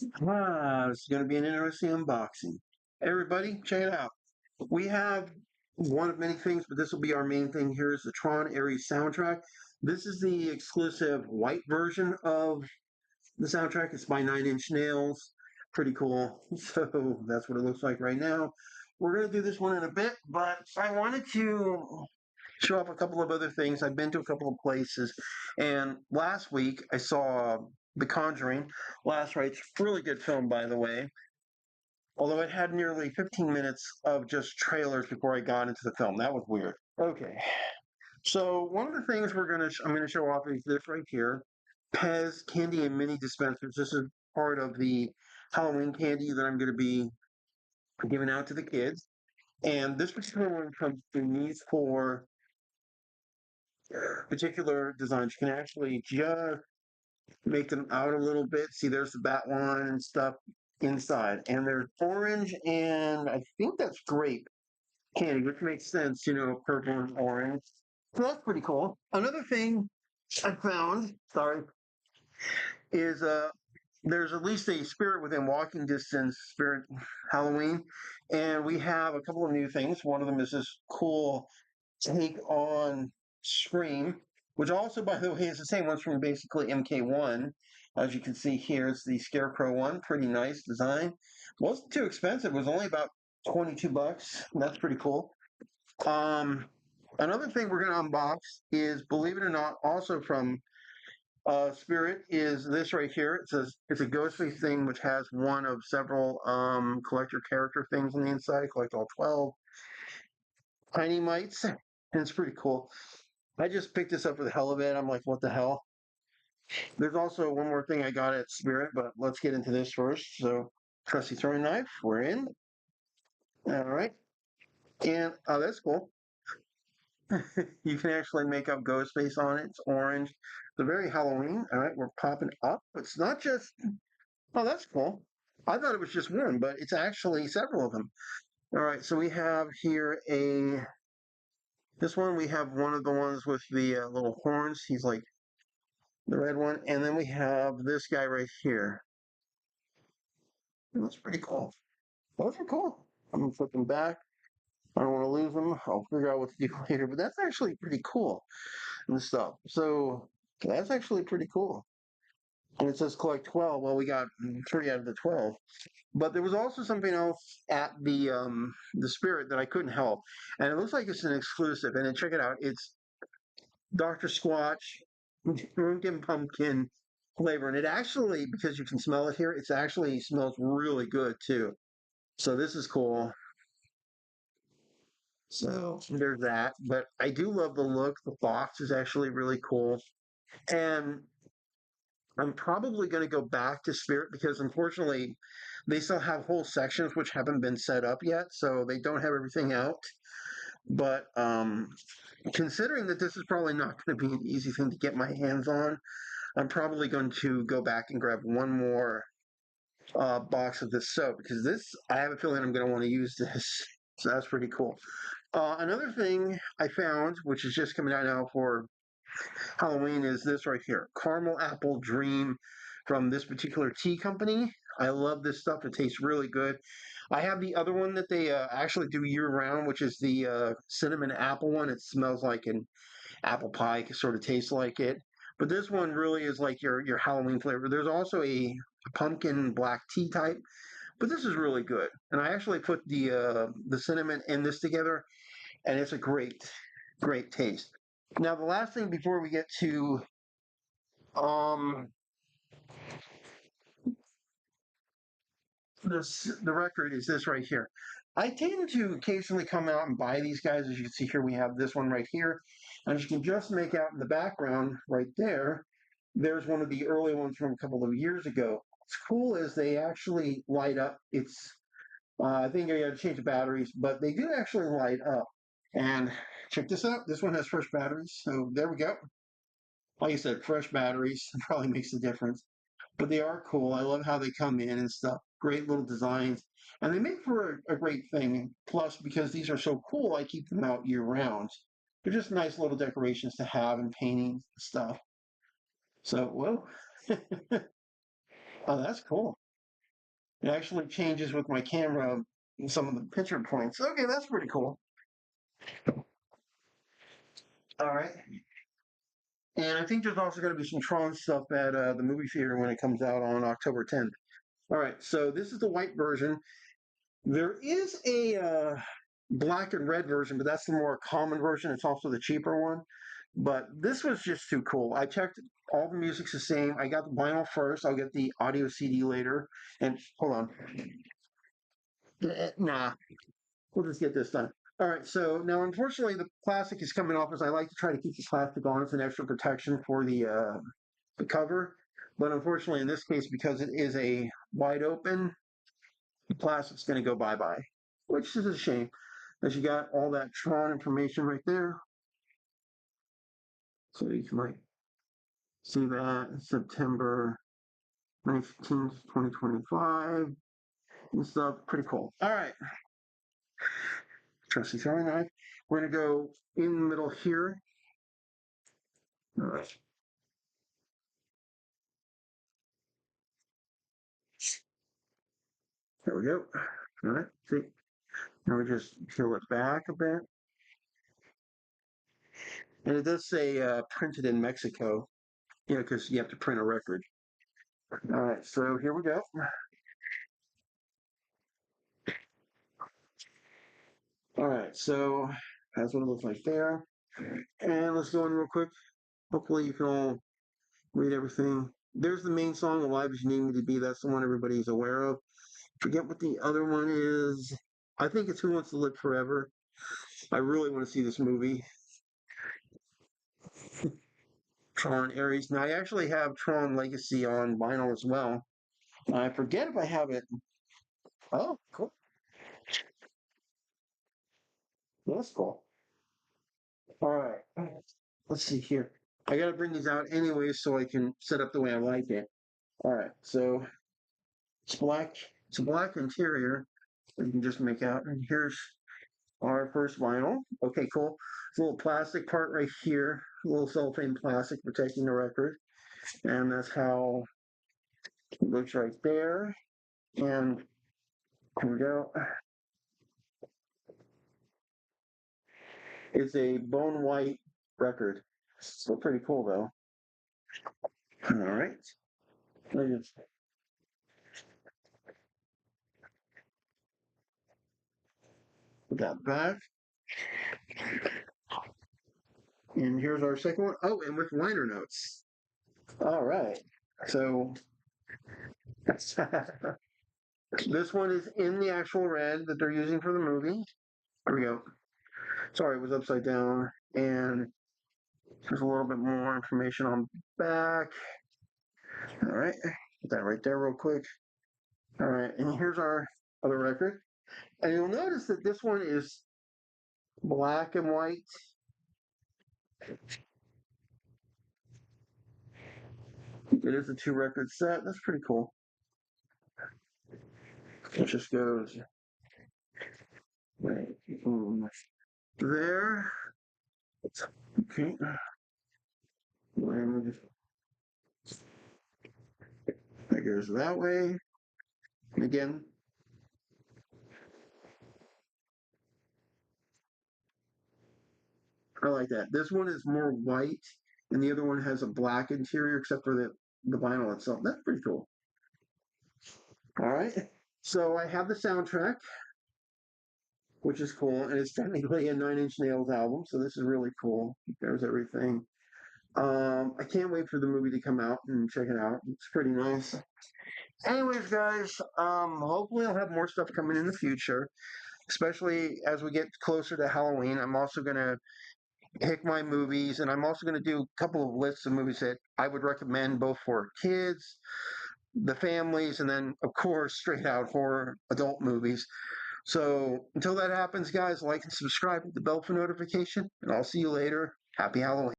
It's going to be an interesting unboxing. Hey, everybody, check it out. We have one of many things, but this will be our main thing. Here is the TRON ARES soundtrack. This is the exclusive white version of the soundtrack. It's by Nine Inch Nails. Pretty cool. So that's what it looks like right now. We're going to do this one in a bit, but I wanted to show off a couple of other things. I've been to a couple of places, and last week I saw The Conjuring. Last Right's really good film, by the way. Although it had nearly 15 minutes of just trailers before I got into the film. That was weird. Okay, so one of the things I'm gonna show off is this right here, Pez candy and mini dispensers. This is part of the Halloween candy that I'm going to be giving out to the kids. And this particular one comes in these four particular designs. You can actually just make them out a little bit. See, there's the bat line and stuff inside. And there's orange and I think that's grape candy, which makes sense, purple and orange. So that's pretty cool. Another thing I found, sorry, is there's at least a spirit within walking distance, spirit Halloween. And we have a couple of new things. One of them is this cool take on Scream, which also, by the way, is the same one's from basically MK1. As you can see here, it's the Scarecrow one. Pretty nice design. Wasn't too expensive. It was only about 22 bucks. That's pretty cool. Um, Another thing we're going to unbox is, believe it or not, also from Spirit, is this right here. It's a Ghostface thing, which has one of several collector character things on the inside. Collect all 12 tiny mites. And it's pretty cool. I just picked this up for the hell of it. I'm like, what the hell? There's also one more thing I got at Spirit, but let's get into this first. So, trusty throwing knife, we're in. All right. And, oh, that's cool. You can actually make up Ghostface on it. It's orange. It's very Halloween. All right, we're popping up. It's not just, oh, that's cool. I thought it was just one, but it's actually several of them. All right, so we have here this one, we have one of the ones with the little horns. He's like the red one. And then we have this guy right here. That's pretty cool. Those are cool. I'm gonna flip them back. I don't want to lose them. I'll figure out what to do later. But that's actually pretty cool and stuff. So that's actually pretty cool. And it says collect 12. Well, we got 3 out of the 12. But there was also something else at the Spirit that I couldn't help, and it looks like it's an exclusive. And then check it out. It's Dr. Squatch Pumpkin Pumpkin flavor, and it actually, because you can smell it here, it actually smells really good too. So this is cool. So there's that. But I do love the look. The box is actually really cool. And I'm probably going to go back to Spirit because unfortunately they still have whole sections which haven't been set up yet. So they don't have everything out. But considering that this is probably not going to be an easy thing to get my hands on, I'm probably going to go back and grab one more box of this soap because I have a feeling I'm going to want to use this. So that's pretty cool. Another thing I found, which is just coming out now for Halloween, is this right here, Caramel Apple Dream from this particular tea company. I love this stuff. It tastes really good. I have the other one that they actually do year round, which is the cinnamon apple one. It smells like an apple pie, it sort of tastes like it. But this one really is like your Halloween flavor. There's also a pumpkin black tea type, but this is really good. And I actually put the cinnamon and this together, and it's a great taste. Now, the last thing before we get to um, the record is this right here. I tend to occasionally come out and buy these guys. As you can see here, we have this one right here. And as you can just make out in the background right there, there's one of the early ones from a couple of years ago. What's cool is they actually light up. I think I got to change the batteries, but they do actually light up. And check this out. This one has fresh batteries. So there we go. Like I said, fresh batteries probably makes a difference. But they are cool. I love how they come in and stuff. Great little designs. And they make for a great thing. Plus, because these are so cool, I keep them out year round. They're just nice little decorations to have and paintings and stuff. So, well, oh, that's cool. It actually changes with my camera some of the picture points. Okay, that's pretty cool. All right. And I think there's also going to be some Tron stuff at the movie theater when it comes out on October 10th. All right, so this is the white version. There is a black and red version, but that's the more common version. It's also the cheaper one. But this was just too cool. I checked all the music's the same. I got the vinyl first. I'll get the audio CD later. And hold on. Nah, we'll just get this done. All right, so now unfortunately the plastic is coming off as I like to try to keep the plastic on as an extra protection for the cover. But unfortunately in this case, because it is a wide open, the plastic's going to go bye-bye, which is a shame. As you got all that Tron information right there. So you can like see that September 19th, 2025 and stuff. Pretty cool. All right. Trusty throwing knife. We're going to go in the middle here. All right. There we go. All right. See. Now we just peel it back a bit. And it does say printed in Mexico. Yeah, because you have to print a record. All right. So here we go. All right. So that's what it looks like there. And let's go in real quick. Hopefully you can all read everything. There's the main song, Alive as You Need Me to Be. That's the one everybody's aware of. Forget what the other one is. I think it's Who Wants to Live Forever. I really want to see this movie. Tron Ares. Now, I actually have Tron Legacy on vinyl as well. I forget if I have it. Oh, cool. That's cool. All right. Let's see here. I got to bring these out anyway so I can set up the way I like it. All right. So it's black. It's a black interior. You can just make out. And here's our first vinyl. Okay, cool. It's a little plastic part right here, a little cellophane plastic protecting the record. And that's how it looks right there. And here we go. It's a bone white record. Still pretty cool though. All right. Let me just put that back. And here's our second one. Oh, and with liner notes. All right. So this one is in the actual red that they're using for the movie. Here we go. Sorry, it was upside down. And there's a little bit more information on back. All right. Put that right there real quick. All right. And here's our other record. And you'll notice that this one is black and white. It is a two record set. That's pretty cool. It just goes right there. Okay. And that goes that way. And again, I like that. This one is more white, and the other one has a black interior, except for the vinyl itself. That's pretty cool. All right. So I have the soundtrack, which is cool, and it's technically a Nine Inch Nails album, so this is really cool. There's everything. I can't wait for the movie to come out and check it out. It's pretty nice. Anyways, guys, hopefully I'll have more stuff coming in the future, especially as we get closer to Halloween. I'm also gonna pick my movies, and I'm also gonna do a couple of lists of movies that I would recommend both for kids, the families, and then of course straight out horror adult movies. So until that happens, guys, like and subscribe with the bell for notification, and I'll see you later. Happy Halloween.